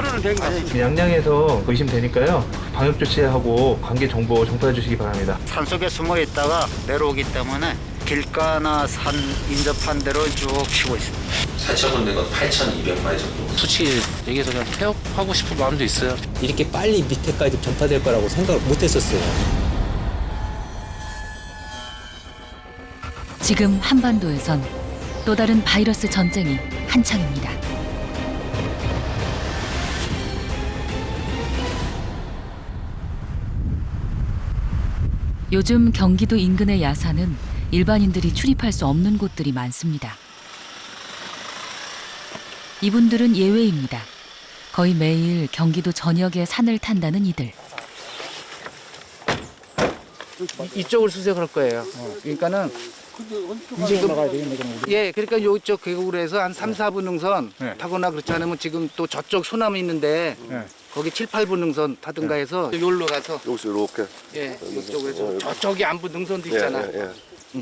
결혼은 된 거 같습니다. 양양에서 의심되니까요. 방역 조치하고 관계 정보 정보해 주시기 바랍니다. 산속에 숨어 있다가 내려오기 때문에 길가나 산 인접한 데로 쭉 피고 있습니다. 살처분된 건 8,200마리 정도. 수치 여기서 그냥 폐업하고 싶은 마음도 있어요. 이렇게 빨리 밑에까지 전파될 거라고 생각을 못 했었어요. 지금 한반도에선 또 다른 바이러스 전쟁이 한창입니다. 요즘 경기도 인근의 야산은 일반인들이 출입할 수 없는 곳들이 많습니다. 이분들은 예외입니다. 거의 매일 경기도 전역의 산을 탄다는 이들. 이쪽을 수색할 거예요. 그러니까는 지금 예, 그러니까 이쪽 계곡으로 해서 한 3, 4분 능선 타거나 그렇지 않으면 지금 또 저쪽 소나무 있는데 거기 7, 8분 능선 타든가 해서 여기로 가서 여기서 이렇게 예, 이쪽에서 저쪽이 안부 능선도 있잖아.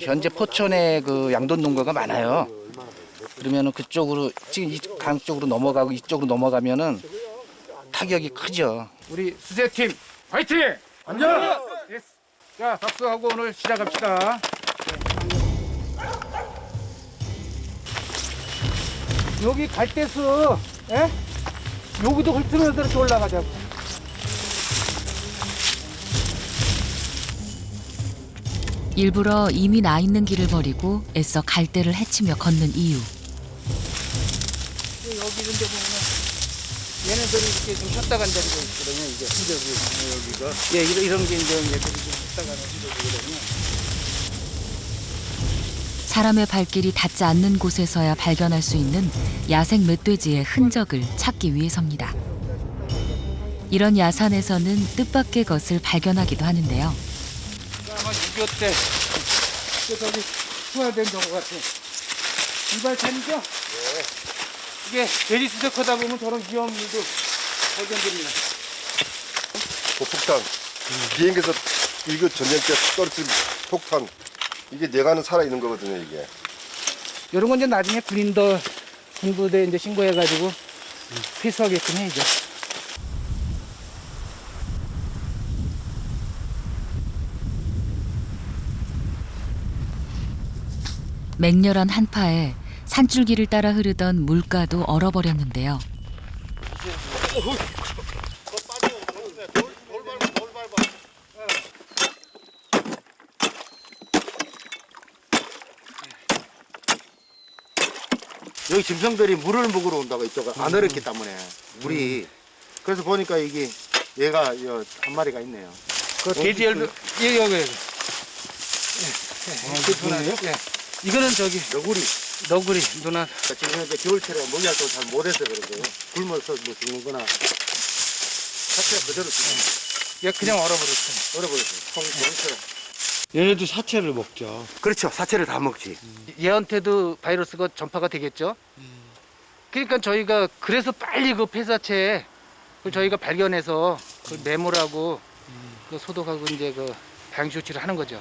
현재 포천에 그 양돈 농가가 많아요. 그러면은 그쪽으로 지금 이 강 쪽으로 넘어가고 이쪽으로 넘어가면은 타격이 크죠. 우리 수색팀 화이팅! 앉아! 예. 자, 박수하고 오늘 시작합시다. 여기 갈대수, 예? 여기도 훑으면서 이렇게 올라가자고. 일부러 이미 나 있는 길을 버리고 애써 갈대를 헤치며 걷는 이유. 여기 이런 데 보면은 얘네들이 이렇게 좀 쉬었다 간 자리가 있거든요. 이게 흔적이 여기가. 예, 이런 게 이제 얘들이 좀 쉬었다 가는 흔적이거든요. 사람의 발길이 닿지 않는 곳에서야 발견할 수 있는 야생 멧돼지의 흔적을 찾기 위해서입니다. 이런 야산에서는 뜻밖의 것을 발견하기도 하는데요. 아마 6.25 때 저기 투하된 것 같아. 이발탄이죠? 네. 이게 대리수색하다 보면 저런 위험 일도 발견됩니다. 폭탄 비행기에서 일교 전쟁 때 떨어진 폭탄 이게 내가는 살아있는 거거든요 이게. 이런 건 이제 나중에 군부대에 이제 신고해가지고 회수하게끔 해야죠. 맹렬한 한파에 산줄기를 따라 흐르던 물가도 얼어버렸는데요. 여기 짐승들이 물을 먹으러 온다고 이쪽 안 얼었기 때문에 물이 그래서 보니까 이게 얘가 한 마리가 있네요. 그 돼지 열매 여기. 예. 이거는 저기 너구리 누나. 지금 현재 겨울철에 먹이 활동을 잘 못해서 그런데요. 굶어서 뭐 죽는 거나 사체가 그대로 죽는 얘 그냥 얼어버렸어요. 얼어버렸어요. 얘네도 사체를 먹죠. 그렇죠. 사체를 다 먹지. 얘한테도 바이러스가 전파가 되겠죠. 그러니까 저희가 그래서 빨리 그 폐사체 그 저희가 발견해서 그 매몰하고 그 소독하고 이제 그 방역 조치를 하는 거죠.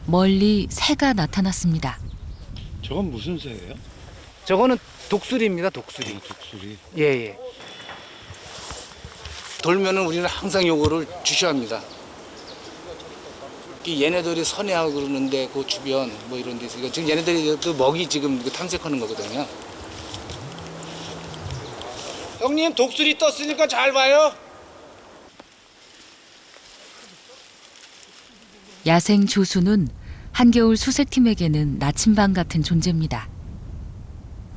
멀리 새가 나타났습니다. 저건 무슨 새예요? 저거는 독수리입니다. 독수리. 독수리. 예. 돌면은 우리는 항상 요거를 주셔야 합니다. 얘네들이 선회하고 그러는데 그 주변 뭐 이런 데서 지금 얘네들이 그 먹이 지금 탐색하는 거거든요. 형님 독수리 떴으니까 잘 봐요. 야생 조수는 한겨울 수색팀에게는 나침반 같은 존재입니다.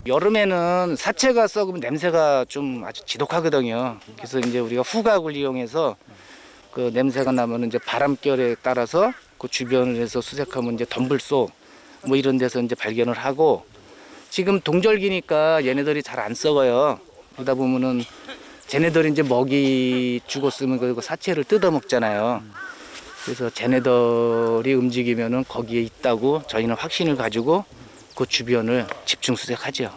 여름에는 사체가 썩으면 냄새가 좀 아주 지독하거든요. 그래서 이제 우리가 후각을 이용해서 그 냄새가 나면 이제 바람결에 따라서 그 주변을 해서 수색하면 이제 덤불소 뭐 이런 데서 이제 발견을 하고 지금 동절기니까 얘네들이 잘 안 썩어요. 그러다 보면은 쟤네들이 이제 먹이 죽었으면 그 사체를 뜯어 먹잖아요. 그래서 쟤네들이 움직이면은 거기에 있다고 저희는 확신을 가지고 그 주변을 집중 수색하죠.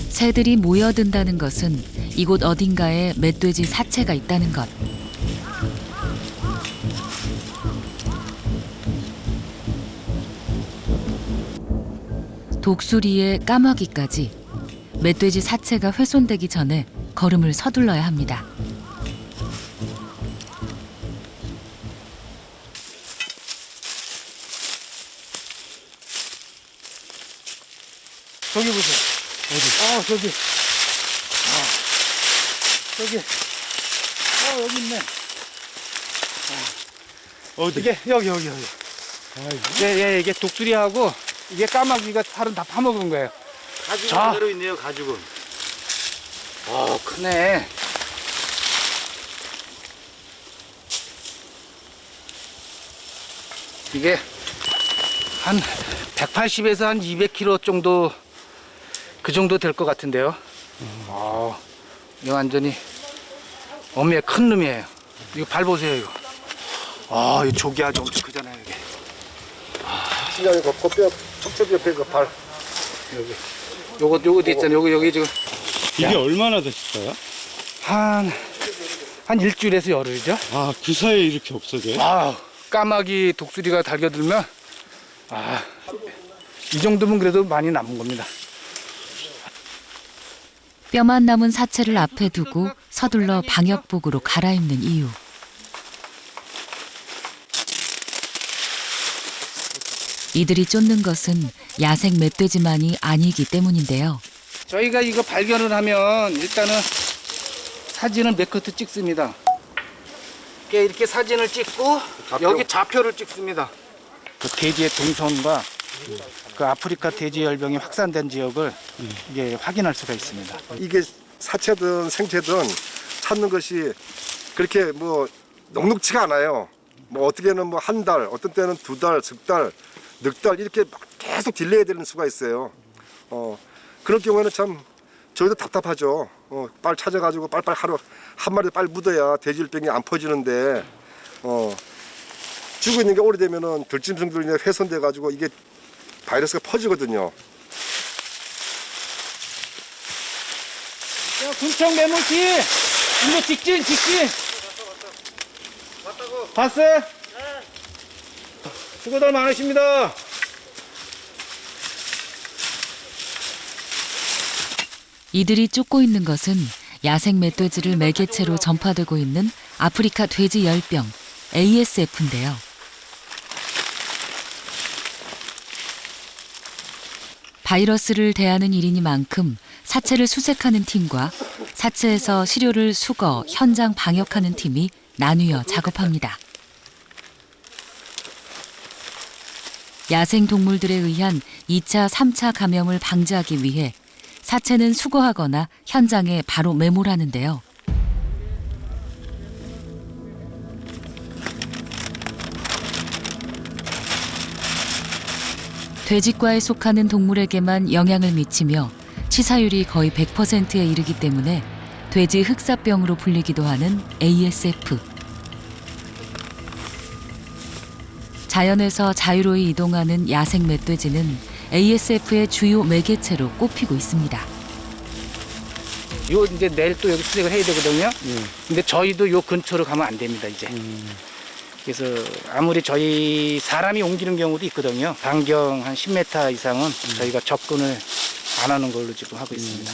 새들이 모여든다는 것은 이곳 어딘가에 멧돼지 사체가 있다는 것. 독수리에 까마귀까지 멧돼지 사체가 훼손되기 전에 걸음을 서둘러야 합니다. 저기 보세요. 어디? 저기. 저기. 여기 있네. 어디? 이게 여기. 예, 이게 독수리하고 이게 까마귀가 살은 다 파먹은 거예요. 가죽은 자. 그대로 있네요, 가죽은. 크네. 이게 한 180에서 한 200kg 정도 그 정도 될 것 같은데요. 이거 완전히 어미의 큰 놈이에요. 이거 발 보세요, 이거. 이 조기 아주 엄청 크잖아요, 이게. 신장이 겉뼈, 척추 옆에 그 발. 여기. 요거 있잖아요. 여기 지금 이게 얼마나 됐어요? 한 일주일에서 열흘이죠. 그 사이에 이렇게 없어져요? 까마귀 독수리가 달겨들면 이 정도면 그래도 많이 남은 겁니다. 뼈만 남은 사체를 앞에 두고 서둘러 방역복으로 갈아입는 이유. 이들이 쫓는 것은 야생 멧돼지만이 아니기 때문인데요. 저희가 이거 발견을 하면 일단은 사진을 몇 커트 찍습니다. 이렇게 사진을 찍고 여기 좌표를 찍습니다. 그 돼지의 동선과 그 아프리카 돼지 열병이 확산된 지역을 이게 확인할 수가 있습니다. 이게 사체든 생체든 찾는 것이 그렇게 뭐 녹록지가 않아요. 뭐 어떻게는 뭐 한 달, 어떤 때는 2달, 석 달, 넉 달 이렇게 계속 딜레이 되는 수가 있어요. 그럴 경우에는 참 저희도 답답하죠. 빨리 찾아가지고 빨리 하루 한 마리 빨리 묻어야 돼지열병이 안 퍼지는데 죽어 있는 게 오래되면은 들짐승들이 훼손돼 가지고 이게 바이러스가 퍼지거든요. 군청 매물키 이거 직진. 봤어요? 수고들 많으십니다. 이들이 쫓고 있는 것은 야생 멧돼지를 매개체로 전파되고 있는 아프리카 돼지 열병 ASF인데요. 바이러스를 대하는 일이니만큼 사체를 수색하는 팀과 사체에서 시료를 수거, 현장 방역하는 팀이 나뉘어 작업합니다. 야생 동물들에 의한 2차, 3차 감염을 방지하기 위해 사체는 수거하거나 현장에 바로 매몰하는데요. 돼지과에 속하는 동물에게만 영향을 미치며 치사율이 거의 100%에 이르기 때문에 돼지 흑사병으로 불리기도 하는 ASF. 자연에서 자유로이 이동하는 야생 멧돼지는 ASF의 주요 매개체로 꼽히고 있습니다. 요 이제 내일 또 여기 수색을 해야 되거든요. 근데 저희도 요 근처로 가면 안 됩니다, 이제. 그래서 아무리 저희 사람이 옮기는 경우도 있거든요. 반경 한 10m 이상은 저희가 접근을 안 하는 걸로 지금 하고 있습니다.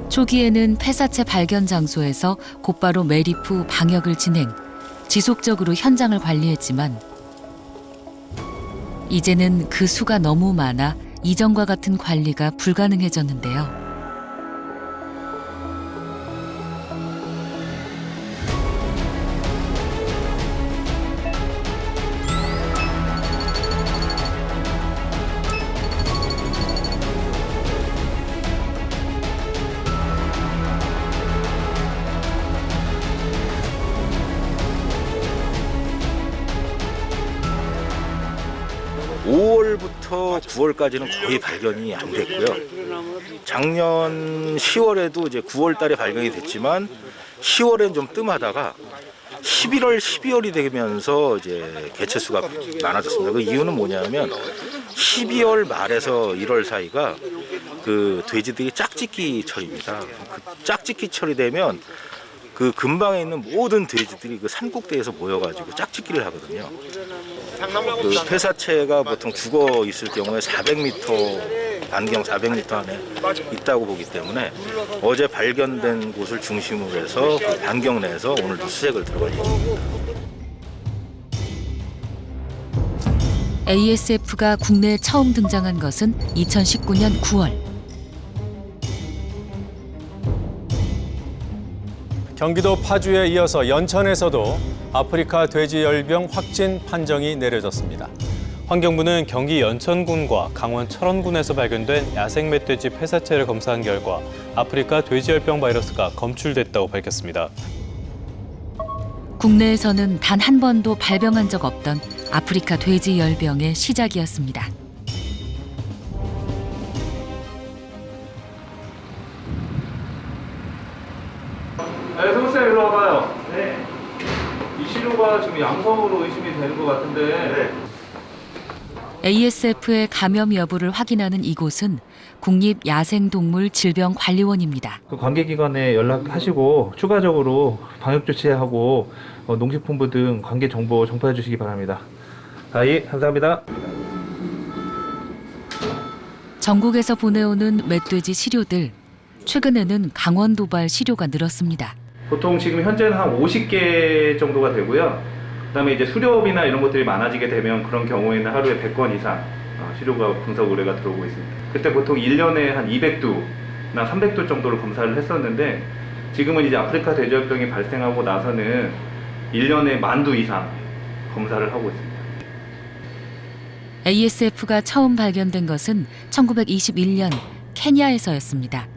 초기에는 폐사체 발견 장소에서 곧바로 매립 후 방역을 진행, 지속적으로 현장을 관리했지만 이제는 그 수가 너무 많아 이전과 같은 관리가 불가능해졌는데요. 부터 9월까지는 거의 발견이 안 됐고요. 작년 10월에도 이제 9월 달에 발견이 됐지만 10월엔 좀 뜸하다가 11월, 12월이 되면서 이제 개체 수가 많아졌습니다. 그 이유는 뭐냐면 12월 말에서 1월 사이가 그 돼지들이 짝짓기 철입니다. 그 짝짓기 철이 되면 그 근방에 있는 모든 돼지들이 그 산꼭대에서 모여가지고 짝짓기를 하거든요. 그 폐사체가 보통 죽어 있을 경우에 400m 반경 400m 안에 있다고 보기 때문에 어제 발견된 곳을 중심으로 해서 그 반경 내에서 오늘도 수색을 들어갈 예정입니다. ASF가 국내에 처음 등장한 것은 2019년 9월. 경기도 파주에 이어서 연천에서도 아프리카 돼지열병 확진 판정이 내려졌습니다. 환경부는 경기 연천군과 강원 철원군에서 발견된 야생 멧돼지 폐사체를 검사한 결과 아프리카 돼지열병 바이러스가 검출됐다고 밝혔습니다. 국내에서는 단 한 번도 발병한 적 없던 아프리카 돼지열병의 시작이었습니다. 네, 성우쌤 일로 와봐요. 네. 이 시료가 지금 양성으로 의심이 되는 것 같은데. 네. ASF의 감염 여부를 확인하는 이곳은 국립야생동물질병관리원입니다. 그 관계기관에 연락하시고 추가적으로 방역 조치하고 농식품부 등 관계 정보 정파해 주시기 바랍니다. 예, 감사합니다. 전국에서 보내오는 멧돼지 시료들. 최근에는 강원 도발 시료가 늘었습니다. 보통 지금 현재는 한 50개 정도가 되고요. 그다음에 이제 수렵이나 이런 것들이 많아지게 되면 그런 경우에는 하루에 100건 이상 시료가 분석 의뢰가 들어오고 있습니다. 그때 보통 1년에 한 200두나 300두 정도를 검사를 했었는데 지금은 이제 아프리카 돼지열병이 발생하고 나서는 1년에 10,000두 이상 검사를 하고 있습니다. ASF가 처음 발견된 것은 1921년 케냐에서였습니다.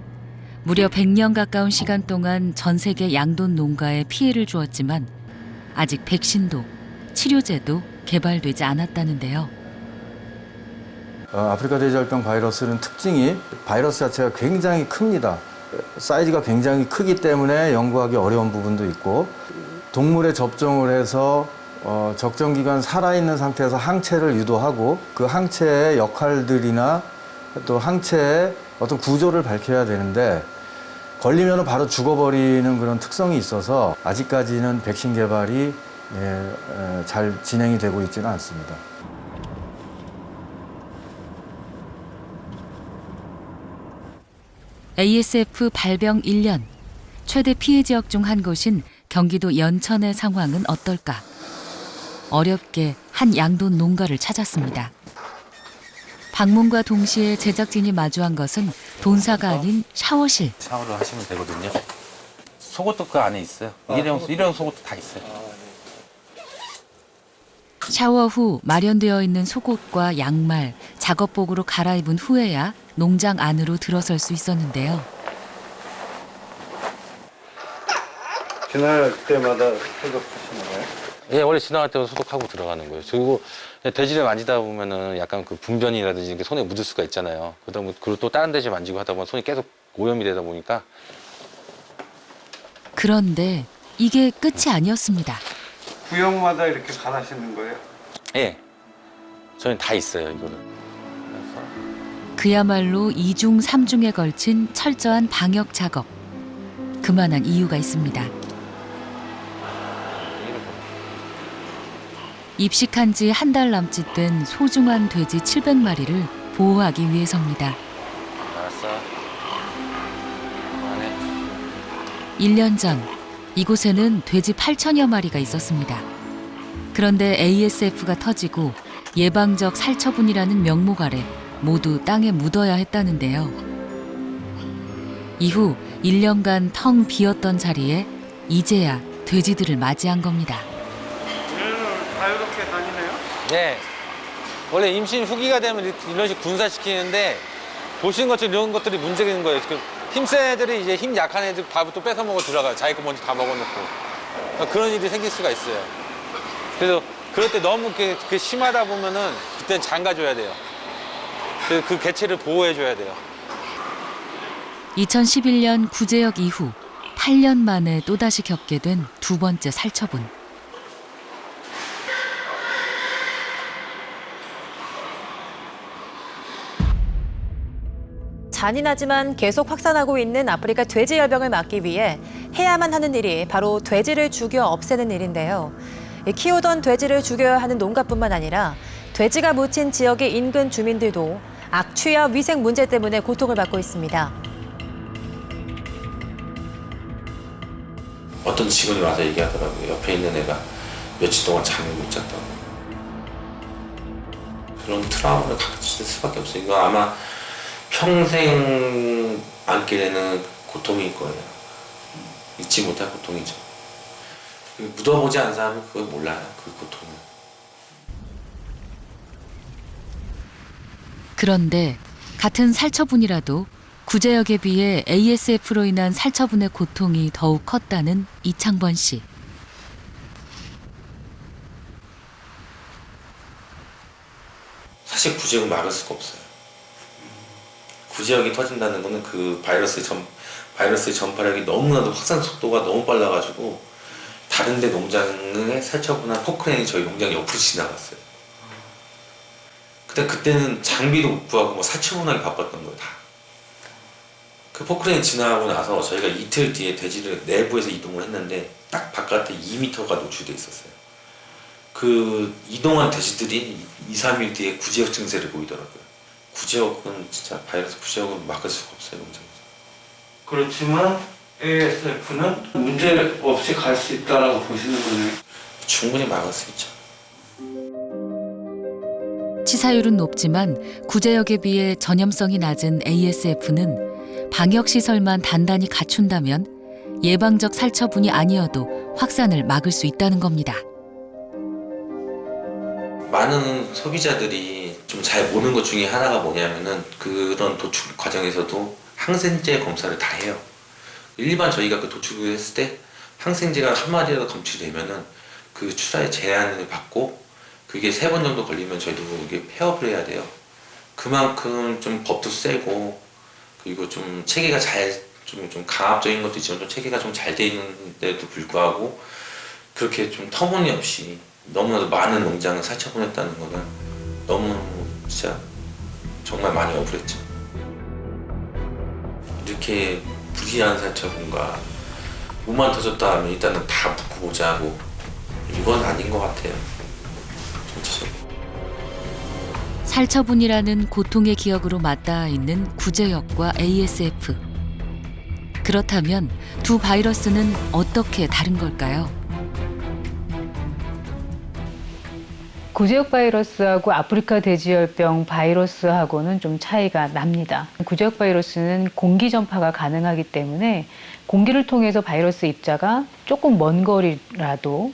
무려 100년 가까운 시간 동안 전 세계 양돈 농가에 피해를 주었지만 아직 백신도 치료제도 개발되지 않았다는데요. 아프리카 돼지열병 바이러스는 특징이 바이러스 자체가 굉장히 큽니다. 사이즈가 굉장히 크기 때문에 연구하기 어려운 부분도 있고 동물에 접종을 해서 적정 기간 살아있는 상태에서 항체를 유도하고 그 항체의 역할들이나 또 항체의 어떤 구조를 밝혀야 되는데 걸리면 바로 죽어버리는 그런 특성이 있어서 아직까지는 백신 개발이 잘 진행이 되고 있지는 않습니다. ASF 발병 1년, 최대 피해 지역 중 한 곳인 경기도 연천의 상황은 어떨까? 어렵게 한 양돈 농가를 찾았습니다. 방문과 동시에 제작진이 마주한 것은 돈사가 아닌 샤워실. 샤워를 하시면 되거든요. 속옷도 그 안에 있어요. 일회용 속옷도 다 있어요. 샤워 후 마련되어 있는 속옷과 양말, 작업복으로 갈아입은 후에야 농장 안으로 들어설 수 있었는데요. 지날 때마다 소독하시는 거예요? 예, 원래 지나갈 때마다 소독하고 들어가는 거예요. 그리고 돼지를 만지다 보면은 약간 그 분변이라든지 이렇게 손에 묻을 수가 있잖아요. 그리고 또 다른 돼지 만지고 하다 보면 손이 계속 오염이 되다 보니까. 그런데 이게 끝이 아니었습니다. 구역마다 이렇게 갈아시는 거예요? 예, 저희는 다 있어요, 이거는. 그야말로 2중 3중에 걸친 철저한 방역 작업. 그만한 이유가 있습니다. 입식한 지 한 달 남짓 된 소중한 돼지 700마리를 보호하기 위해서입니다. 알았어. 그만해. 1년 전 이곳에는 돼지 8천여 마리가 있었습니다. 그런데 ASF가 터지고 예방적 살처분이라는 명목 아래 모두 땅에 묻어야 했다는데요. 이후 1년간 텅 비었던 자리에 이제야 돼지들을 맞이한 겁니다. 자유롭게 다니네요? 네. 원래 임신 후기가 되면 이런 식으로 군사시키는데 보시는 것처럼 이런 것들이 문제가 있는 거예요. 힘센 애들이 이제 힘 약한 애들 밥을 또 뺏어 먹어 들어가요. 자기 거 먼저 다 먹어놓고. 그런 일이 생길 수가 있어요. 그래서 그럴 때 너무 그게 심하다 보면은 그때는 장가줘야 돼요. 그래서 그 개체를 보호해줘야 돼요. 2011년 구제역 이후 8년 만에 또다시 겪게 된 두 번째 살처분. 잔인하지만 계속 확산하고 있는 아프리카 돼지열병을 막기 위해 해야만 하는 일이 바로 돼지를 죽여 없애는 일인데요. 키우던 돼지를 죽여야 하는 농가뿐만 아니라 돼지가 묻힌 지역의 인근 주민들도 악취와 위생 문제 때문에 고통을 받고 있습니다. 어떤 직원이 와서 얘기하더라고요. 옆에 있는 애가 며칠 동안 잠을 못 잤다고. 그런 트라우마를 가질 수밖에 없어요. 이거 아마 평생 안게 되는 고통일 거예요. 잊지 못할 고통이죠. 묻어보지 않은 사람은 그걸 몰라요. 그 고통을. 그런데 같은 살처분이라도 구제역에 비해 ASF로 인한 살처분의 고통이 더욱 컸다는 이창번 씨. 사실 구제역은 막을 수가 없어요. 구제역이 터진다는 거는 그 바이러스의 전파력이 너무나도 확산 속도가 너무 빨라가지고 다른 데 농장에 살처분한 포크레인이 저희 농장 옆으로 지나갔어요. 근데 그때는 장비도 못 구하고 살처분하기 바빴던 거예요, 다. 그 포크레인 지나가고 나서 저희가 이틀 뒤에 돼지를 내부에서 이동을 했는데 딱 바깥에 2m가 노출돼 있었어요. 그 이동한 돼지들이 2-3일 뒤에 구제역 증세를 보이더라고요. 구제역은 진짜 바이러스 구제역은 막을 수가 없어요, 농장에서. 그렇지만 ASF는 문제 없이 갈 수 있다라고 보시는 거네요. 충분히 막을 수 있죠. 치사율은 높지만 구제역에 비해 전염성이 낮은 ASF는 방역시설만 단단히 갖춘다면 예방적 살처분이 아니어도 확산을 막을 수 있다는 겁니다. 많은 소비자들이 좀 잘 모르는 것 중에 하나가 뭐냐면은 그런 도출 과정에서도 항생제 검사를 다 해요. 일반 저희가 그 도출을 했을 때 항생제가 한 마리라도 검출되면은 그 출하에 제한을 받고 그게 3번 정도 걸리면 저희도 이게 폐업을 해야 돼요. 그만큼 좀 법도 세고 그리고 좀 체계가 좀 강압적인 것도 있지만 좀 체계가 좀 잘 돼 있는데도 불구하고 그렇게 좀 터무니없이 너무나도 많은 농장을 살처분했다는 거는 너무 진짜 정말 많이 억울했죠. 이렇게 불리한 살처분과 몸만 터졌다 하면 일단은 다 묶고 보자 하고 이건 아닌 것 같아요. 전체적으로. 살처분이라는 고통의 기억으로 맞닿아 있는 구제역과 ASF. 그렇다면 두 바이러스는 어떻게 다른 걸까요? 구제역 바이러스하고 아프리카 돼지열병 바이러스하고는 좀 차이가 납니다. 구제역 바이러스는 공기 전파가 가능하기 때문에 공기를 통해서 바이러스 입자가 조금 먼 거리라도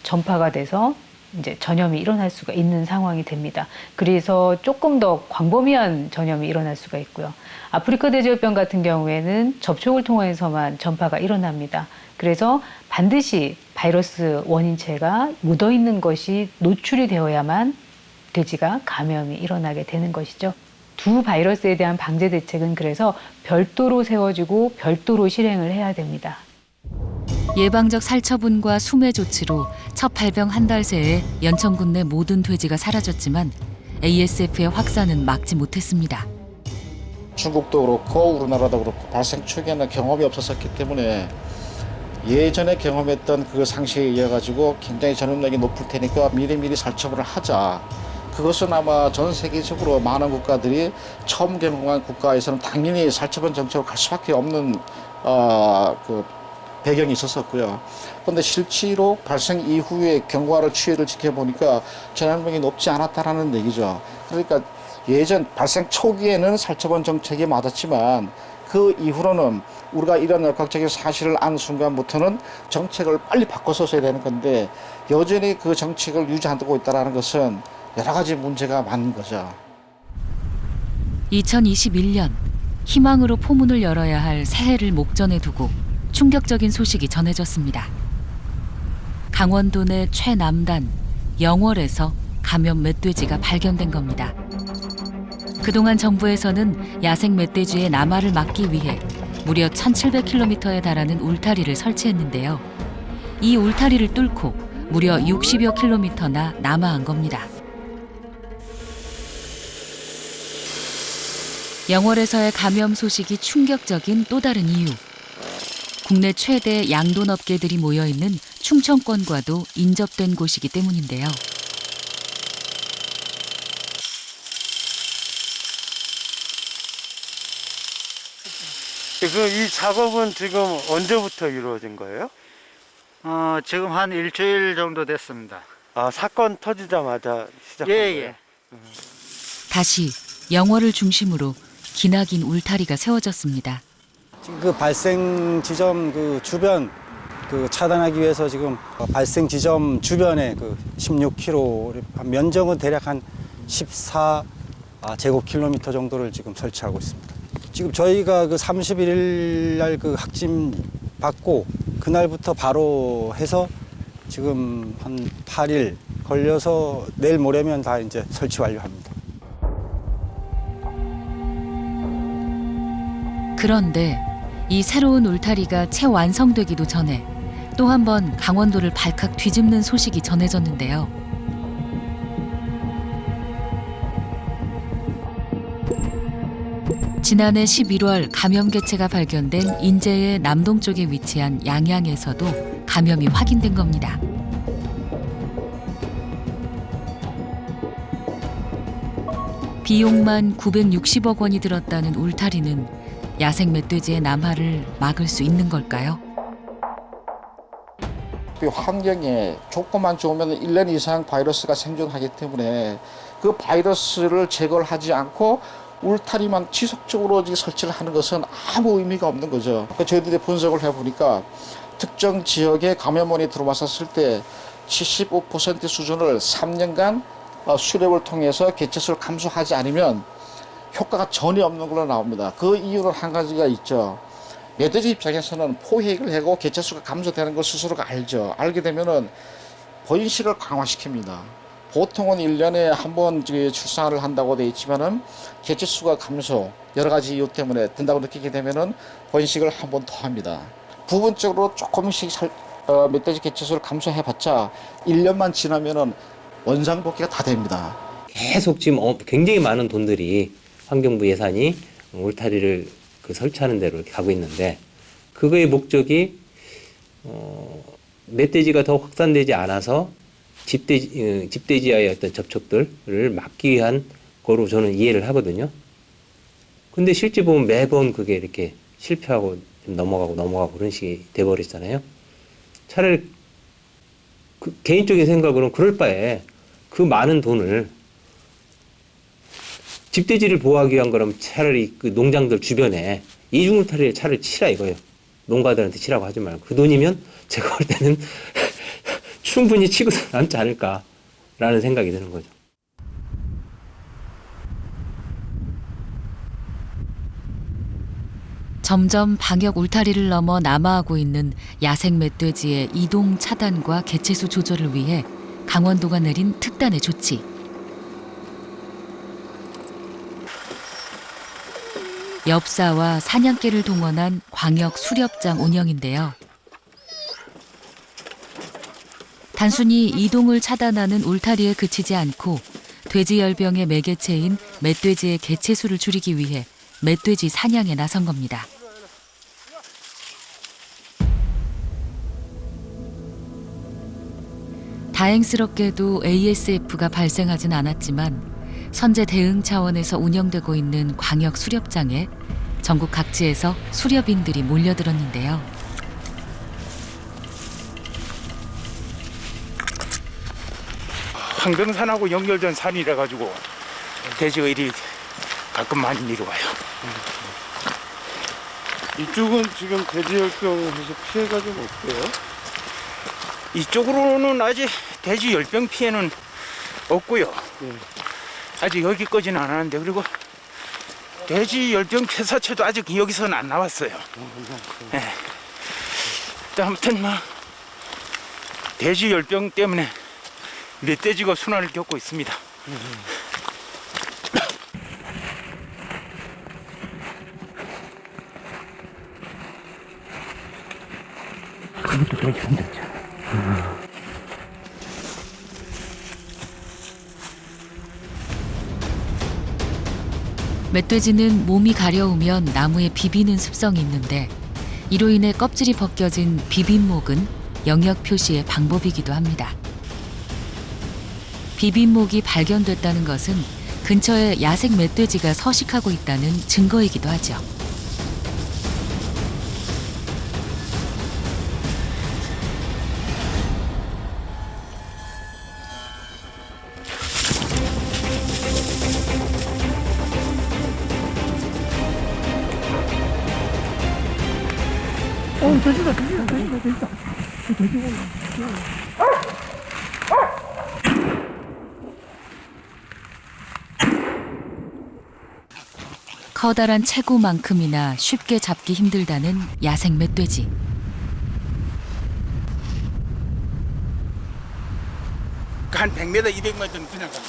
전파가 돼서 이제 전염이 일어날 수가 있는 상황이 됩니다. 그래서 조금 더 광범위한 전염이 일어날 수가 있고요. 아프리카 돼지열병 같은 경우에는 접촉을 통해서만 전파가 일어납니다. 그래서 반드시 바이러스 원인체가 묻어있는 것이 노출이 되어야만 돼지가 감염이 일어나게 되는 것이죠. 두 바이러스에 대한 방제 대책은 그래서 별도로 세워지고 별도로 실행을 해야 됩니다. 예방적 살처분과 수매 조치로 첫 발병 한 달 새에 연천군 내 모든 돼지가 사라졌지만 ASF의 확산은 막지 못했습니다. 중국도 그렇고 우리나라도 그렇고 발생 초기에는 경험이 없었기 때문에 예전에 경험했던 그 상식에 의해 가지고 굉장히 전염력이 높을 테니까 미리미리 살처분을 하자. 그것은 아마 전 세계적으로 많은 국가들이 처음 경험한 국가에서는 당연히 살처분 정책으로 갈 수밖에 없는 그 배경이 있었었고요. 그런데 실제로 발생 이후에 경과를 추이를 지켜보니까 전염력이 높지 않았다라는 얘기죠. 그러니까 예전 발생 초기에는 살처분 정책이 맞았지만 그 이후로는 우리가 이런 역학적인 사실을 안 순간부터는 정책을 빨리 바꿔서 써야 되는 건데 여전히 그 정책을 유지하고 있다는 것은 여러 가지 문제가 많은 거죠. 2021년 희망으로 포문을 열어야 할 새해를 목전에 두고 충격적인 소식이 전해졌습니다. 강원도 내 최남단 영월에서 감염 멧돼지가 발견된 겁니다. 그동안 정부에서는 야생 멧돼지의 남하를 막기 위해 무려 1,700km에 달하는 울타리를 설치했는데요. 이 울타리를 뚫고 무려 60여 킬로미터나 남하한 겁니다. 영월에서의 감염 소식이 충격적인 또 다른 이유. 국내 최대 양돈업계들이 모여있는 충청권과도 인접된 곳이기 때문인데요. 지금 이 작업은 지금 언제부터 이루어진 거예요? 지금 한 일주일 정도 됐습니다. 아, 사건 터지자마자 시작한 거예요? 다시 영월을 중심으로 기나긴 울타리가 세워졌습니다. 지금 그 발생 지점 그 주변 그 차단하기 위해서 지금 발생 지점 주변에 그 16km 면적은 대략 한 14 제곱킬로미터 정도를 지금 설치하고 있습니다. 지금 저희가 그 31일 날 그 확진 받고 그날부터 바로 해서 지금 한 8일 걸려서 내일 모레면 다 이제 설치 완료합니다. 그런데 이 새로운 울타리가 채 완성되기도 전에 또 한 번 강원도를 발칵 뒤집는 소식이 전해졌는데요. 지난해 11월 감염 개체가 발견된 인제의 남동쪽에 위치한 양양에서도 감염이 확인된 겁니다. 비용만 960억 원이 들었다는 울타리는 야생 멧돼지의 남하를 막을 수 있는 걸까요? 그 환경에 조건만 좋으면 1년 이상 바이러스가 생존하기 때문에 그 바이러스를 제거를 하지 않고 울타리만 지속적으로 설치를 하는 것은 아무 의미가 없는 거죠. 저희들이 분석을 해보니까 특정 지역에 감염원이 들어왔었을 때 75% 수준을 3년간 수렵을 통해서 개체수를 감소하지 않으면 효과가 전혀 없는 걸로 나옵니다. 그 이유는 한 가지가 있죠. 멧돼지 입장에서는 포획을 하고 개체수가 감소되는 걸 스스로가 알죠. 알게 되면은 번식을 강화시킵니다. 보통은 1년에 한 번 출산을 한다고 되어 있지만은 개체수가 감소, 여러 가지 이유 때문에 된다고 느끼게 되면은 번식을 한 번 더 합니다. 부분적으로 조금씩 멧돼지 개체수를 감소해봤자 1년만 지나면은 원상복귀가 다 됩니다. 계속 지금 굉장히 많은 돈들이 환경부 예산이 울타리를 설치하는 데로 이렇게 가고 있는데 그거의 목적이 멧돼지가 더 확산되지 않아서 집돼지와의 어떤 접촉들을 막기 위한 거로 저는 이해를 하거든요. 근데 실제 보면 매번 그게 이렇게 실패하고 좀 넘어가고 그런 식이 돼버리잖아요. 차라리 개인적인 생각으로는 그럴 바에 그 많은 돈을 집돼지를 보호하기 위한 거라면 차라리 그 농장들 주변에 이중울타리를 차라리 치라 이거예요. 농가들한테 치라고 하지 말고. 그 돈이면 제가 볼 때는 충분히 치고 남지 않을까라는 생각이 드는 거죠. 점점 방역 울타리를 넘어 남하하고 있는 야생 멧돼지의 이동 차단과 개체수 조절을 위해 강원도가 내린 특단의 조치. 엽사와 사냥개를 동원한 광역 수렵장 운영인데요. 단순히 이동을 차단하는 울타리에 그치지 않고 돼지열병의 매개체인 멧돼지의 개체수를 줄이기 위해 멧돼지 사냥에 나선 겁니다. 다행스럽게도 ASF가 발생하진 않았지만 선제 대응 차원에서 운영되고 있는 광역 수렵장에 전국 각지에서 수렵인들이 몰려들었는데요. 황병산하고 연결된 산이라 가지고 돼지가 이리 가끔 많이 내려와요. 이쪽은 지금 돼지열병에서 피해가 좀 없대요? 이쪽으로는 아직 돼지 열병 피해는 없고요. 아직 여기까지는 안 하는데, 그리고 돼지 열병 폐사체도 아직 여기서는 안 나왔어요. 네. 아무튼 돼지 열병 때문에 멧돼지가 순환을 겪고 있습니다. 그것도 되게 힘들죠. 멧돼지는 몸이 가려우면 나무에 비비는 습성이 있는데 이로 인해 껍질이 벗겨진 비빔목은 영역 표시의 방법이기도 합니다. 비빔목이 발견됐다는 것은 근처에 야생 멧돼지가 서식하고 있다는 증거이기도 하죠. 커다란 체구만큼이나 쉽게 잡기 힘들다는 야생 멧돼지. 한 100m, 200m는 그냥 간다.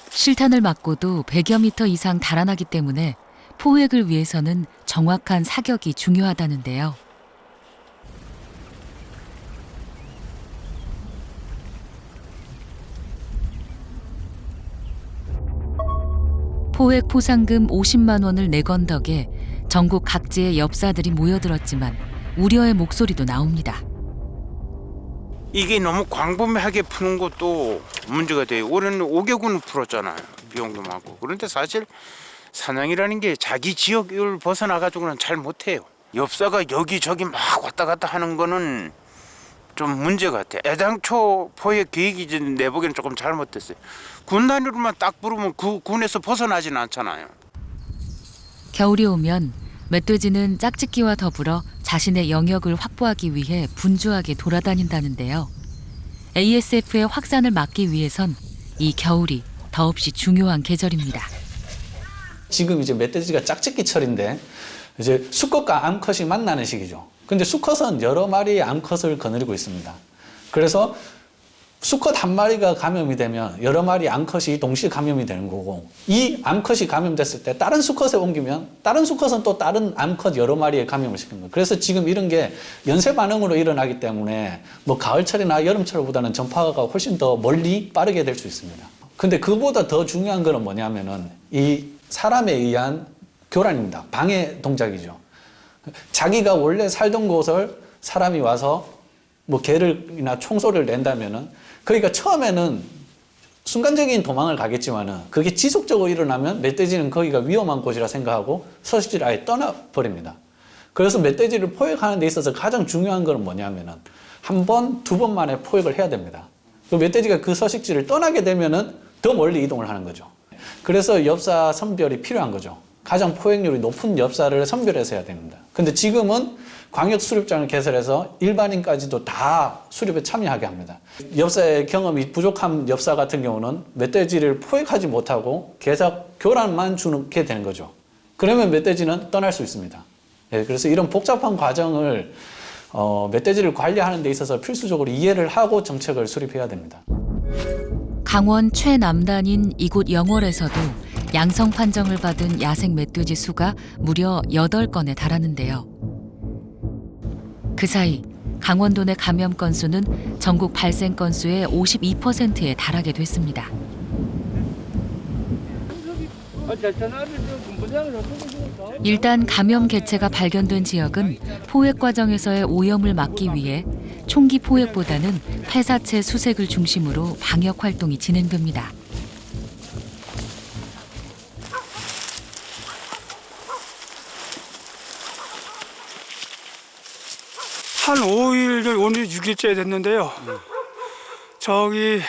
실탄을 맞고도 100여 미터 이상 달아나기 때문에 포획을 위해서는 정확한 사격이 중요하다는데요. 포획 포상금 50만 원을 내건 덕에 전국 각지의 엽사들이 모여들었지만 우려의 목소리도 나옵니다. 이게 너무 광범위하게 푸는 것도 문제가 돼요. 올해는 5개군 풀었잖아요. 비용도 많고. 그런데 사실 사냥이라는 게 자기 지역을 벗어나가지고는 잘 못해요. 엽사가 여기저기 막 왔다 갔다 하는 거는 좀 문제 같아. 애당초 포획 계획이 내 보기에는 조금 잘못됐어요. 군 단위로만 딱 부르면 그 군에서 벗어나지는 않잖아요. 겨울이 오면 멧돼지는 짝짓기와 더불어 자신의 영역을 확보하기 위해 분주하게 돌아다닌다는데요. ASF의 확산을 막기 위해선 이 겨울이 더없이 중요한 계절입니다. 지금 이제 멧돼지가 짝짓기철인데 이제 수컷과 암컷이 만나는 시기죠. 근데 수컷은 여러 마리의 암컷을 거느리고 있습니다. 그래서 수컷 한 마리가 감염이 되면 여러 마리 암컷이 동시에 감염이 되는 거고, 이 암컷이 감염됐을 때 다른 수컷에 옮기면 다른 수컷은 또 다른 암컷 여러 마리에 감염을 시키는 거예요. 그래서 지금 이런 게 연쇄 반응으로 일어나기 때문에 뭐 가을철이나 여름철보다는 전파가 훨씬 더 멀리 빠르게 될 수 있습니다. 근데 그보다 더 중요한 거는 뭐냐면은 이 사람에 의한 교란입니다. 방해 동작이죠. 자기가 원래 살던 곳을 사람이 와서 뭐 개를이나 총소리를 낸다면은, 그러니까 처음에는 순간적인 도망을 가겠지만은 그게 지속적으로 일어나면 멧돼지는 거기가 위험한 곳이라 생각하고 서식지를 아예 떠나버립니다. 그래서 멧돼지를 포획하는 데 있어서 가장 중요한 건 뭐냐면은 한 번, 두 번 만에 포획을 해야 됩니다. 그 멧돼지가 그 서식지를 떠나게 되면은 더 멀리 이동을 하는 거죠. 그래서 엽사 선별이 필요한 거죠. 가장 포획률이 높은 엽사를 선별해서 해야 됩니다. 근데 지금은 광역 수렵장을 개설해서 일반인까지도 다 수렵에 참여하게 합니다. 엽사의 경험이 부족한 엽사 같은 경우는 멧돼지를 포획하지 못하고 계속 교란만 주게 되는 거죠. 그러면 멧돼지는 떠날 수 있습니다. 예, 그래서 이런 복잡한 과정을 멧돼지를 관리하는 데 있어서 필수적으로 이해를 하고 정책을 수립해야 됩니다. 강원 최남단인 이곳 영월에서도 양성 판정을 받은 야생 멧돼지 수가 무려 8건에 달하는데요. 그 사이 강원도 내 감염 건수는 전국 발생 건수의 52%에 달하게 됐습니다. 일단 감염 개체가 발견된 지역은 포획 과정에서의 오염을 막기 위해 총기 포획보다는 폐사체 수색을 중심으로 방역 활동이 진행됩니다. 한 5일, 오늘 6일째 됐는데요. 저기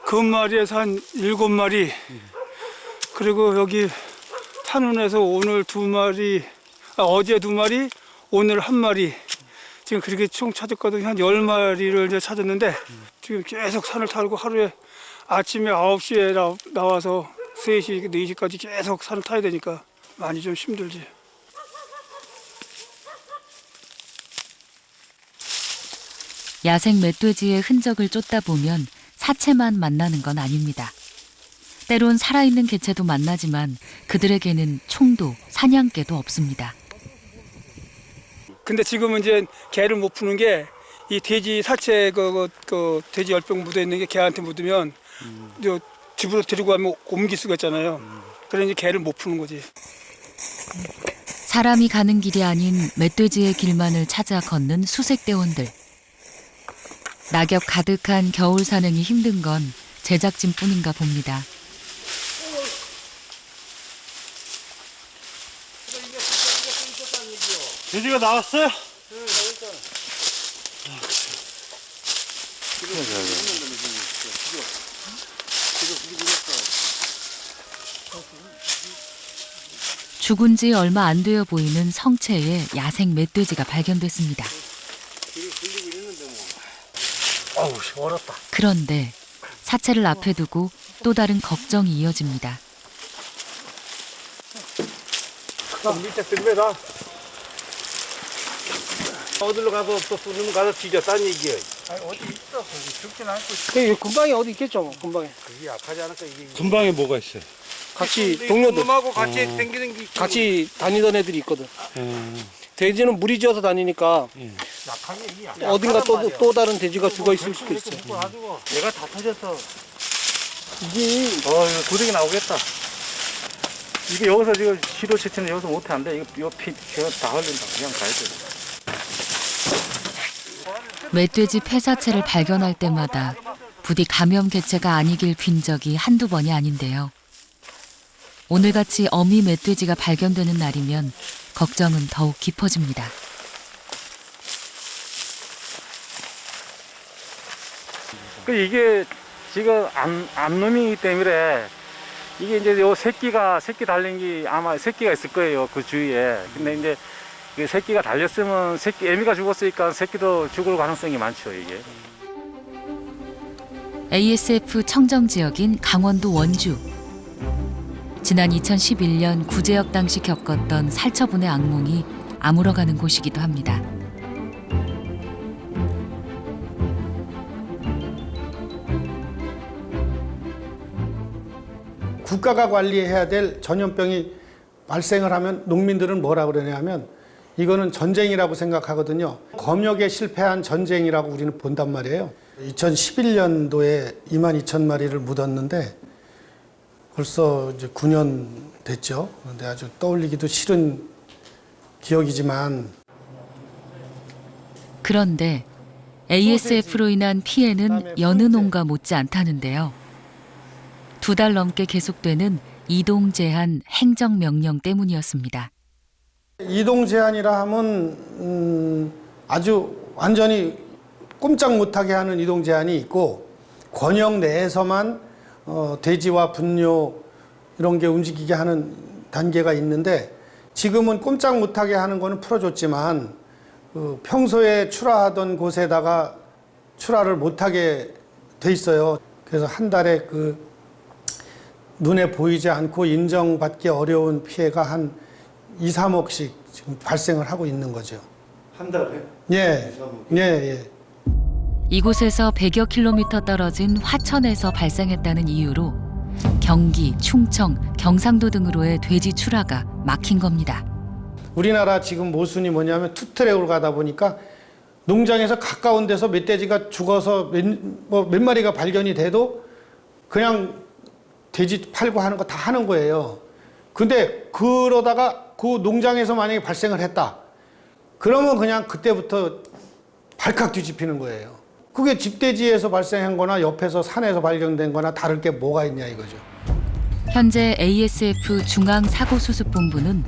금마리에서 한 7마리, 그리고 여기 탄원에서 오늘 2마리, 어제 2마리, 오늘 1마리, 지금 그렇게 총 찾았거든요. 한 10마리를 이제 찾았는데, 지금 계속 산을 타고 하루에 아침에 9시에 나와서 3시, 4시까지 계속 산을 타야 되니까 많이 좀 힘들지. 야생 멧돼지의 흔적을 쫓다 보면 사체만 만나는 건 아닙니다. 때론 살아있는 개체도 만나지만 그들에게는 총도 사냥개도 없습니다. 근데 지금은 이제 개를 못 푸는 게 이 돼지 사체 그 돼지 열병 묻어 있는 게 개한테 묻으면 집으로 데리고 가면 옮길 수가 있잖아요. 그래서 이제 개를 못 푸는 거지. 사람이 가는 길이 아닌 멧돼지의 길만을 찾아 걷는 수색대원들. 낙엽 가득한 겨울 산행이 힘든 건 제작진뿐인가 봅니다. 돼지가 나왔어요? 죽은 지 얼마 안 되어 보이는 성체의 야생 멧돼지가 발견됐습니다. 어우, 어렵다. 그런데 사체를 앞에 두고 또 다른 걱정이 이어집니다. 밑에 들매다. 어디로 가서 또 쏘는 가서 뒤졌다는 얘기예요. 아니, 어디 있어. 죽진 않고. 그 근방에 어디 있겠죠, 근방에. 그게 약하지 않을까, 이게. 근방에 뭐가 있어요? 같이 동료들. 하고 같이 댕기는 게 있고. 같이 다니던 애들이 있거든. 돼지는 무리 지어서 다니니까 어딘가 또 다른 돼지가 죽어 있을 수도 있어. 얘가 다 터졌어. 이게 이거 도둑이 나오겠다. 이게 여기서 지금 시도 채취는 여기서 못해 안 돼. 이거 피 제가 다 흘린다. 그냥 가야 돼. 멧돼지 폐사체를 발견할 때마다 부디 감염 개체가 아니길 빈 적이 한두 번이 아닌데요. 오늘같이 어미 멧돼지가 발견되는 날이면 걱정은 더욱 깊어집니다. 이게 지금 암놈이기 때문에 이게 이제 요 새끼 달린 게 아마 새끼가 있을 거예요. 그 주위에. 근데 이제 그 새끼가 달렸으면 애미가 죽었으니까 새끼도 죽을 가능성이 많죠, 이게. ASF 청정 지역인 강원도 원주. 지난 2011년 구제역 당시 겪었던 살처분의 악몽이 아물어가는 곳이기도 합니다. 국가가 관리해야 될 전염병이 발생을 하면 농민들은 뭐라 그러냐면 이거는 전쟁이라고 생각하거든요. 검역에 실패한 전쟁이라고 우리는 본단 말이에요. 2011년도에 22,000마리를 묻었는데 벌써 이제 9년 됐죠. 그런데 아주 떠올리기도 싫은 기억이지만. 그런데 ASF로 인한 피해는 여느 농가 못지 않다는데요. 2달 넘게 계속되는 이동 제한 행정명령 때문이었습니다. 이동 제한이라 하면 아주 완전히 꼼짝 못하게 하는 이동 제한이 있고 권역 내에서만 돼지와 분뇨 이런 게 움직이게 하는 단계가 있는데 지금은 꼼짝 못하게 하는 거는 풀어줬지만 평소에 출하하던 곳에다가 출하를 못하게 돼 있어요. 그래서 한 달에 눈에 보이지 않고 인정받기 어려운 피해가 한 2, 3억씩 지금 발생을 하고 있는 거죠. 한 달에? 예. 예. 이곳에서 100여 킬로미터 떨어진 화천에서 발생했다는 이유로 경기, 충청, 경상도 등으로의 돼지 출하가 막힌 겁니다. 우리나라 지금 모순이 뭐냐면 투트랙으로 가다 보니까 농장에서 가까운 데서 멧돼지가 죽어서 몇 마리가 발견이 돼도 그냥 돼지 팔고 하는 거 다 하는 거예요. 근데 그러다가 그 농장에서 만약에 발생을 했다. 그러면 그냥 그때부터 발칵 뒤집히는 거예요. 그게 집돼지에서 발생한 거나 옆에서 산에서 발견된 거나 다를 게 뭐가 있냐 이거죠. 현재 ASF 중앙사고수습본부는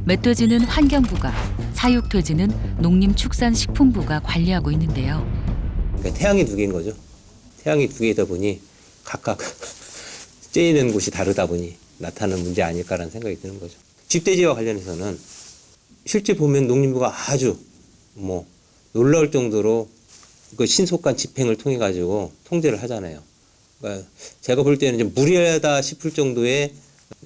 멧돼지는 환경부가, 사육돼지는 농림축산식품부가 관리하고 있는데요. 그러니까 태양이 두 개인 거죠. 태양이 두 개이다 보니 각각 째이는 곳이 다르다 보니 나타나는 문제 아닐까라는 생각이 드는 거죠. 집돼지와 관련해서는 실제 보면 농림부가 아주 놀라울 정도로 그 신속한 집행을 통해 가지고 통제를 하잖아요. 그러니까 제가 볼 때는 좀 무리하다 싶을 정도의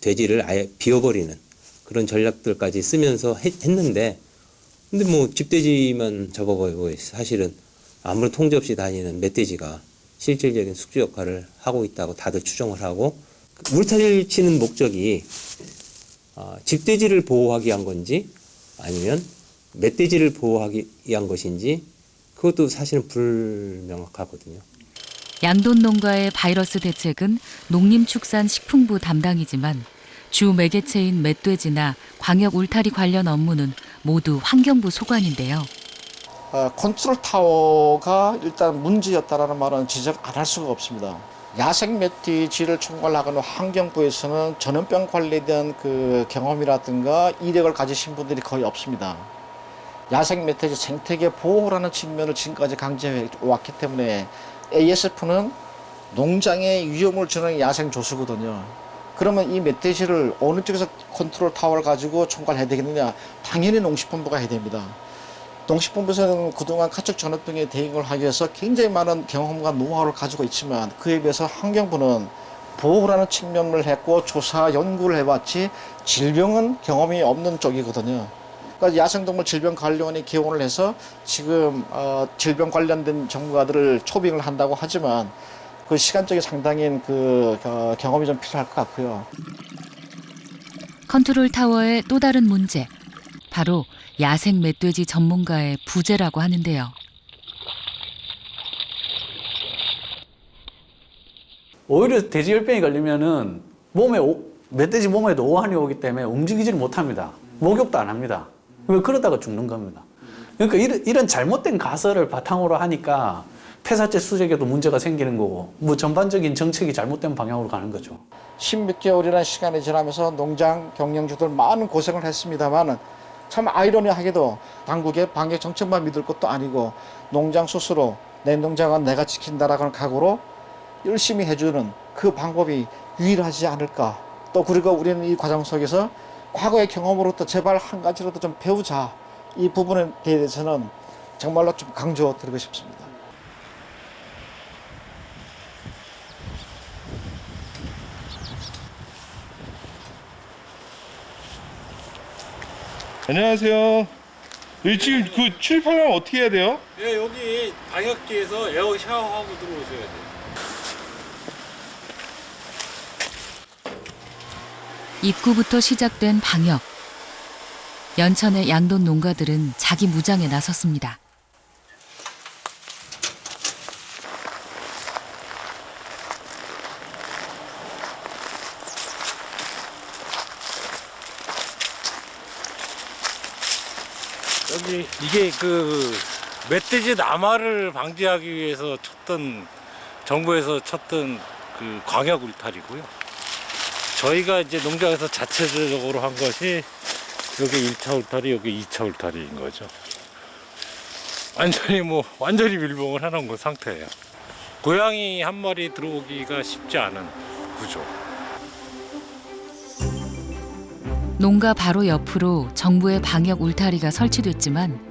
돼지를 아예 비워버리는 그런 전략들까지 쓰면서 했는데, 근데 집돼지만 잡아보고 사실은 아무런 통제 없이 다니는 멧돼지가 실질적인 숙주 역할을 하고 있다고 다들 추정을 하고, 물타기를 치는 목적이 집돼지를 보호하기 위한 건지 아니면 멧돼지를 보호하기 위한 것인지 그것도 사실은 불명확하거든요. 양돈 농가의 바이러스 대책은 농림축산식품부 담당이지만 주 매개체인 멧돼지나 광역 울타리 관련 업무는 모두 환경부 소관인데요. 컨트롤 타워가 일단 문제였다라는 말은 지적 안 할 수가 없습니다. 야생 멧돼지를 총괄하는 환경부에서는 전염병 관련된 그 경험이라든가 이력을 가지신 분들이 거의 없습니다. 야생 멧돼지 생태계 보호라는 측면을 지금까지 강조해 왔기 때문에 ASF는 농장에 위험을 주는 야생 조수거든요. 그러면 이 멧돼지를 어느 쪽에서 컨트롤 타워를 가지고 총괄해야 되겠느냐? 당연히 농식품부가 해야 됩니다. 농식품부에서는 그동안 가축 전염병에 대응을 하기 위해서 굉장히 많은 경험과 노하우를 가지고 있지만 그에 비해서 환경부는 보호라는 측면을 했고 조사 연구를 해봤지 질병은 경험이 없는 쪽이거든요. 그러니까 야생동물 질병관리원이 개원을 해서 지금 질병 관련된 전문가들을 초빙을 한다고 하지만 그 시간적인 상당히 그 경험이 좀 필요할 것 같고요. 컨트롤 타워의 또 다른 문제, 바로 야생 멧돼지 전문가의 부재라고 하는데요. 오히려 돼지열병이 걸리면은 멧돼지 몸에도 오한이 오기 때문에 움직이지를 못합니다. 목욕도 안 합니다. 그러다가 죽는 겁니다. 그러니까 이런 잘못된 가설을 바탕으로 하니까 폐사체 수색에도 문제가 생기는 거고 뭐 전반적인 정책이 잘못된 방향으로 가는 거죠. 10몇 개월이라는 시간이 지나면서 농장 경영주들 많은 고생을 했습니다만 참 아이러니하게도 당국의 방역 정책만 믿을 것도 아니고 농장 스스로 내 농장은 내가 지킨다라는 각오로 열심히 해주는 그 방법이 유일하지 않을까. 또 그리고 우리는 이 과정 속에서 과거의 경험으로부터 제발 한 가지라도 좀 배우자. 이 부분에 대해서는 정말로 좀 강조드리고 싶습니다. 안녕하세요. 여기 지금 그 출입하려면 어떻게 해야 돼요? 네, 여기 방역지에서 에어 샤워하고 들어오셔야 돼요. 입구부터 시작된 방역. 연천의 양돈 농가들은 자기 무장에 나섰습니다. 여기 이게 그 멧돼지 남하를 방지하기 위해서 정부에서 쳤던 그 광역 울타리고요. 저희가 이제 농장에서 자체적으로 한 것이 여기 1차 울타리, 여기 2차 울타리인 거죠. 완전히 밀봉을 해놓은 그 상태예요. 고양이 한 마리 들어오기가 쉽지 않은 구조. 농가 바로 옆으로 정부의 방역 울타리가 설치됐지만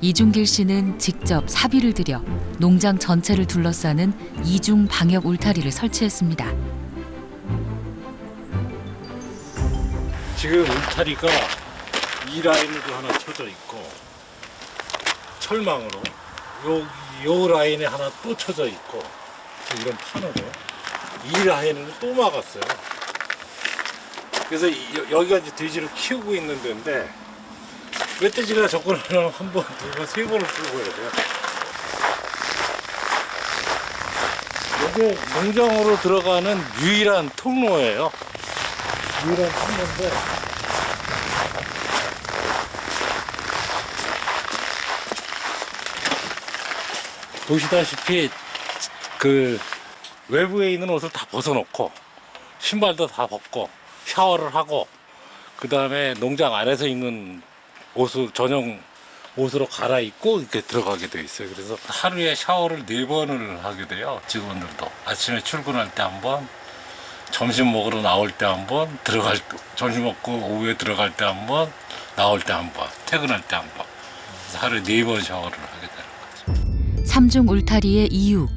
이중길 씨는 직접 사비를 들여 농장 전체를 둘러싸는 이중 방역 울타리를 설치했습니다. 지금 울타리가 이 라인으로 하나 쳐져 있고 철망으로 요 라인에 하나 또 쳐져 있고 이런 판으로 이 라인을 또 막았어요. 그래서 여기가 이제 돼지를 키우고 있는 데인데 멧돼지가 접근하려면 한 번, 두 번, 세 번을 끌고 해야 돼요. 이게 농장으로 들어가는 유일한 통로예요. 유일한 통로인데 보시다시피 그 외부에 있는 옷을 다 벗어놓고 신발도 다 벗고 샤워를 하고 그 다음에 농장 안에서 입는 옷을 전용 옷으로 갈아입고 이렇게 들어가게 돼 있어요. 그래서 하루에 샤워를 4번을 하게 돼요. 직원들도 아침에 출근할 때 한 번, 점심 먹으러 나올 때 한 번, 점심 먹고 오후에 들어갈 때 한 번, 나올 때 한 번, 퇴근할 때 한 번. 그래서 하루에 4번 샤워를 하게 되는 거죠. 3중 울타리의 이유.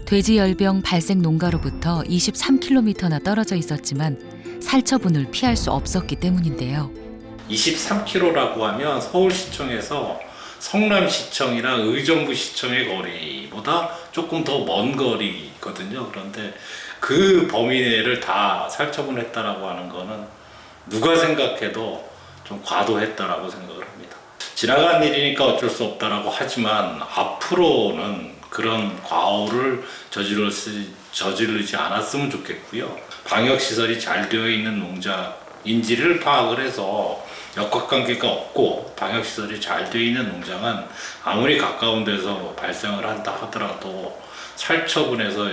돼지열병 발생 농가로부터 23km나 떨어져 있었지만 살처분을 피할 수 없었기 때문인데요. 23km라고 하면 서울시청에서 성남시청이랑 의정부시청의 거리보다 조금 더 먼 거리거든요. 그런데 그 범위 내를 다 살처분했다라고 하는 거는 누가 생각해도 좀 과도했다라고 생각을 합니다. 지나간 일이니까 어쩔 수 없다라고 하지만 앞으로는 그런 과오를 저지르지 않았으면 좋겠고요. 방역시설이 잘 되어 있는 농장인지를 파악을 해서 역학관계가 없고 방역시설이 잘 되어 있는 농장은 아무리 가까운 데서 발생을 한다 하더라도 살처분해서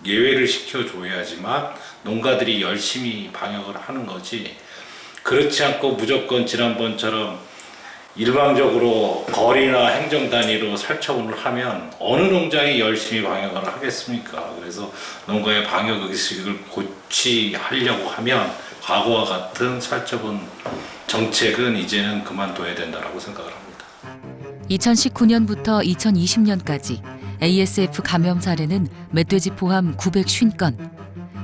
예외를 시켜줘야지만 농가들이 열심히 방역을 하는 거지, 그렇지 않고 무조건 지난번처럼 일방적으로 거리나 행정 단위로 살처분을 하면 어느 농장이 열심히 방역을 하겠습니까? 그래서 농가의 방역 의식을 고취하려고 하면 과거와 같은 살처분 정책은 이제는 그만둬야 된다고 생각을 합니다. 2019년부터 2020년까지 ASF 감염 사례는 멧돼지 포함 950건.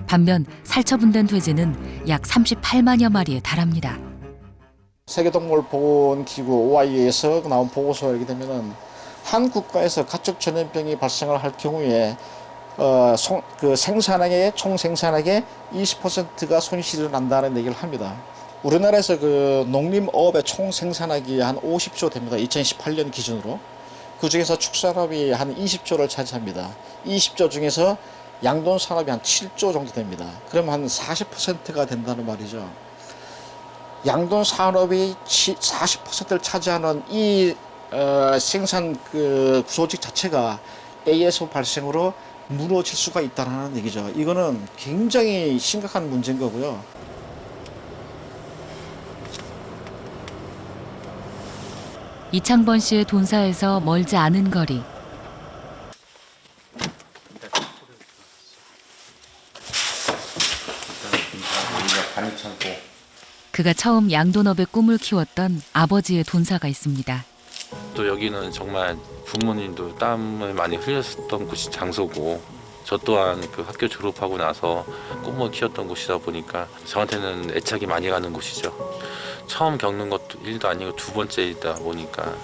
반면 살처분된 돼지는 약 38만여 마리에 달합니다. 세계동물보건기구 OIE에서 나온 보고서에 이렇게 되면은 한 국가에서 가축 전염병이 발생을 할 경우에 생산액의 총 생산액의 20%가 손실이 난다는 얘기를 합니다. 우리나라에서 그 농림업의 총 생산액이 한 50조 됩니다. 2018년 기준으로. 그 중에서 축산업이 한 20조를 차지합니다. 20조 중에서 양돈 산업이 한 7조 정도 됩니다. 그럼 한 40%가 된다는 말이죠. 양돈 산업이 40%를 차지하는 이 생산 그 조직 자체가 ASF 발생으로 무너질 수가 있다는 얘기죠. 이거는 굉장히 심각한 문제인 거고요. 이창번 씨의 돈사에서 멀지 않은 거리. 그가 처음 양돈업의 꿈을 키웠던 아버지의 돈사가 있습니다. 또 여기는 정말 부모님도 땀을 많이 흘렸던 곳이 장소고 저 또한 그 학교 졸업하고 나서 꿈을 키웠던 곳이다 보니까 저한테는 애착이 많이 가는 곳이죠. 처음 겪는 것도 일도 아니고 두 번째이다 보니까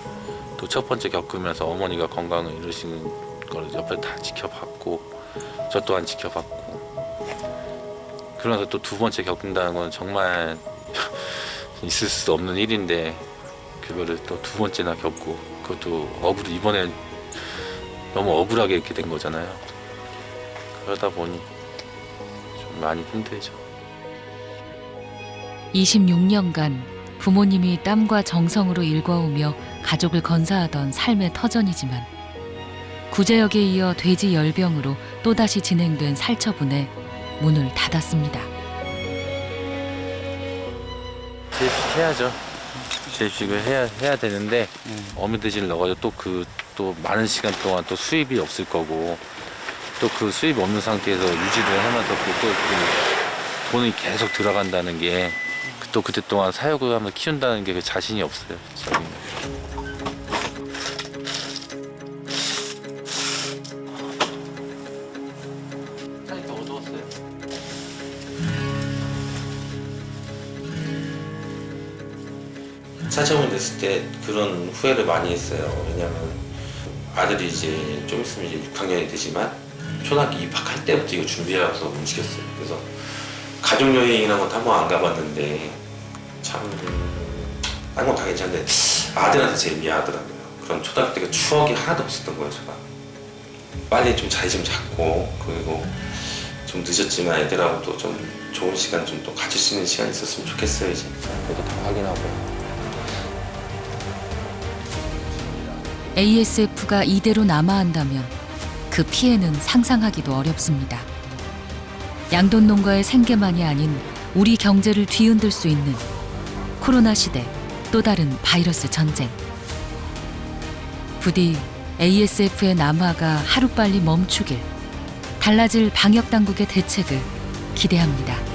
또 첫 번째 겪으면서 어머니가 건강을 잃으시는 걸 옆에 다 지켜봤고 저 또한 지켜봤고 그러면서 또 두 번째 겪는다는 건 정말 있을 수 없는 일인데 그거를 또 두 번째나 겪고 그것도 이번에 너무 억울하게 이렇게 된 거잖아요. 그러다 보니 좀 많이 힘들죠. 26년간 부모님이 땀과 정성으로 일궈오며 가족을 건사하던 삶의 터전이지만 구제역에 이어 돼지 열병으로 또다시 진행된 살처분에 문을 닫았습니다. 재입식해야죠. 재입식을 해야 되는데 어미돼지를 넣어가지고 또 많은 시간 동안 또 수입이 없을 거고 또 그 수입이 없는 상태에서 유지를 하면서 또 돈이 계속 들어간다는 게 또 그때 동안 사육을 하면서 키운다는 게 자신이 없어요. 저는. 산이 더 어두웠어요. 살처분 됐을 때 그런 후회를 많이 했어요. 왜냐면 아들이 이제 좀 있으면 이제 6학년이 되지만 초등학교 입학할 때부터 이거 준비해서 움직였어요. 그래서 가족여행이라는 것도 한 번 안 가봤는데 참 딴 건 다 괜찮은데 아들한테 제일 미안하더라고요. 그런 초등학교 때 추억이 하나도 없었던 거예요. 제가 빨리 좀 자리 좀 잡고 그리고 좀 늦었지만 애들하고도 좀 좋은 시간 좀 또 가질 수 있는 시간이 있었으면 좋겠어요. 이제 그것도 다 확인하고. ASF가 이대로 남아한다면 그 피해는 상상하기도 어렵습니다. 양돈 농가의 생계만이 아닌 우리 경제를 뒤흔들 수 있는 코로나 시대 또 다른 바이러스 전쟁. 부디 ASF의 남하가 하루빨리 멈추길, 달라질 방역 당국의 대책을 기대합니다.